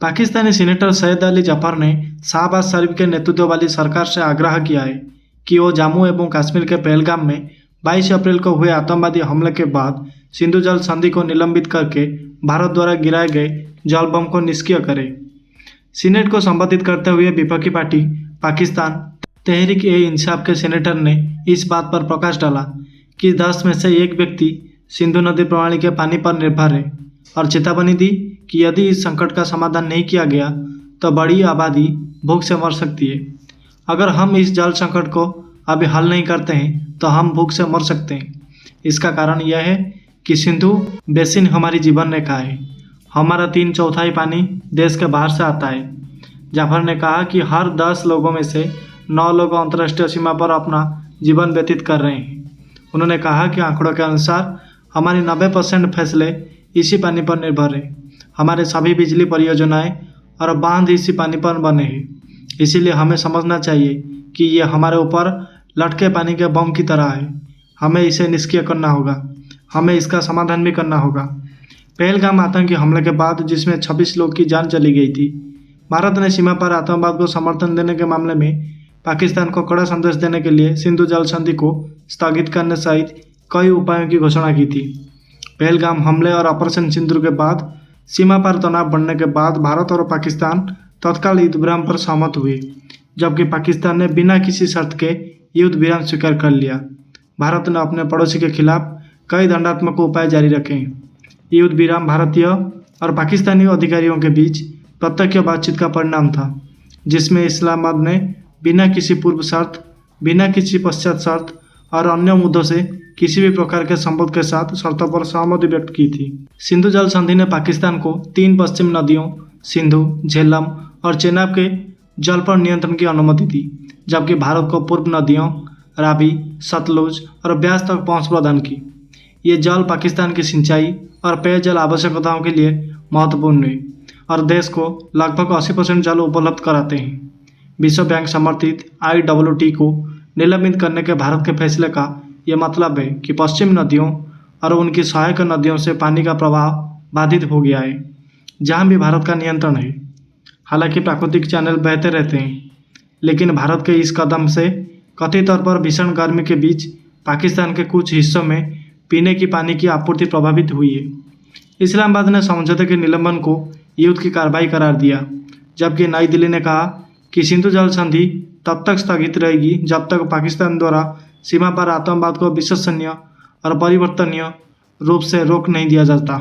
Pakistani senator Syed Ali Zafar ने शाहबाज शरीफ के नेतृत्व वाली सरकार से आग्रह किया है कि वो जम्मू एवं कश्मीर के पहलगाम में 22 अप्रैल को हुए आतंकवादी हमले के बाद सिंधु जल संधि को निलंबित करके भारत द्वारा गिराए गए जल बम को निष्क्रिय करे। सीनेट को संबोधित करते हुए विपक्षी पार्टी पाकिस्तान तहरीक ए इंसाफ के सीनेटर ने इस बात पर प्रकाश डाला कि 10 में से एक व्यक्ति सिंधु नदी प्रणाली के पानी पर निर्भर है और चेतावनी दी कि यदि इस संकट का समाधान नहीं किया गया तो बड़ी आबादी भूख से मर सकती है। अगर हम इस जल संकट को अभी हल नहीं करते हैं तो हम भूख से मर सकते हैं। इसका कारण यह है कि सिंधु बेसिन हमारी जीवन रेखा है। हमारा 3/4 पानी देश के बाहर से आता है। जाफर ने कहा कि हर 10 लोगों में से 9 लोग अंतर्राष्ट्रीय सीमा पर अपना जीवन व्यतीत कर रहे हैं। उन्होंने कहा कि आंकड़ों के अनुसार हमारी 90% फैसले इसी पानी पर निर्भर है। हमारे सभी बिजली परियोजनाएं और बांध इसी पानी पर बने हैं। इसीलिए हमें समझना चाहिए कि ये हमारे ऊपर लटके पानी के बम की तरह है। हमें इसे निष्क्रिय करना होगा। हमें इसका समाधान भी करना होगा। पहलगाम आतंकी हमले के बाद जिसमें 26 लोग की जान चली गई थी, भारत ने सीमा पर आतंकवाद को समर्थन देने के मामले में पाकिस्तान को कड़ा संदेश देने के लिए सिंधु जल संधि को स्थगित करने सहित कई उपायों की घोषणा की थी। पहलगाम हमले और ऑपरेशन सिंदूर के बाद सीमा पर तनाव बढ़ने के बाद भारत और पाकिस्तान तत्काल युद्ध विराम पर सहमत हुए, जबकि पाकिस्तान ने बिना किसी शर्त के युद्ध विराम स्वीकार कर लिया। भारत ने अपने पड़ोसी के खिलाफ कई दंडात्मक उपाय जारी रखे। युद्ध विराम भारतीय और पाकिस्तानी अधिकारियों के बीच प्रत्यक्ष बातचीत का परिणाम था, जिसमें इस्लामाबाद ने बिना किसी पूर्व शर्त, बिना किसी पश्चात शर्त और अन्य मुद्दों से किसी भी प्रकार के संबंध के साथ शर्तों पर सहमति व्यक्त की थी। सिंधु जल संधि ने पाकिस्तान को 3 पश्चिम नदियों सिंधु, झेलम और चेनाब के जल पर नियंत्रण की अनुमति दी, जबकि भारत को पूर्व नदियों रावी, सतलुज और ब्यास तक पहुंच प्रदान की। ये जल पाकिस्तान की सिंचाई और पेयजल आवश्यकताओं के लिए महत्वपूर्ण है और देश को लगभग 80% जल उपलब्ध कराते हैं। विश्व बैंक समर्थित IWT को निलंबित करने के भारत के फैसले का ये मतलब है कि पश्चिम नदियों और उनकी सहायक नदियों से पानी का प्रवाह बाधित हो गया है, जहां भी भारत का नियंत्रण है। हालांकि प्राकृतिक चैनल बहते रहते हैं, लेकिन भारत के इस कदम से कथित तौर पर भीषण गर्मी के बीच पाकिस्तान के कुछ हिस्सों में पीने की पानी की आपूर्ति प्रभावित हुई है। इस्लामाबाद ने समझौते के निलंबन को युद्ध की कार्रवाई करार दिया, जबकि नई दिल्ली ने कहा कि सिंधु जल संधि तब तक स्थगित रहेगी जब तक पाकिस्तान द्वारा सीमा पर आतंकवाद को विश्वसनीय और परिवर्तनीय रूप से रोक नहीं दिया जाता।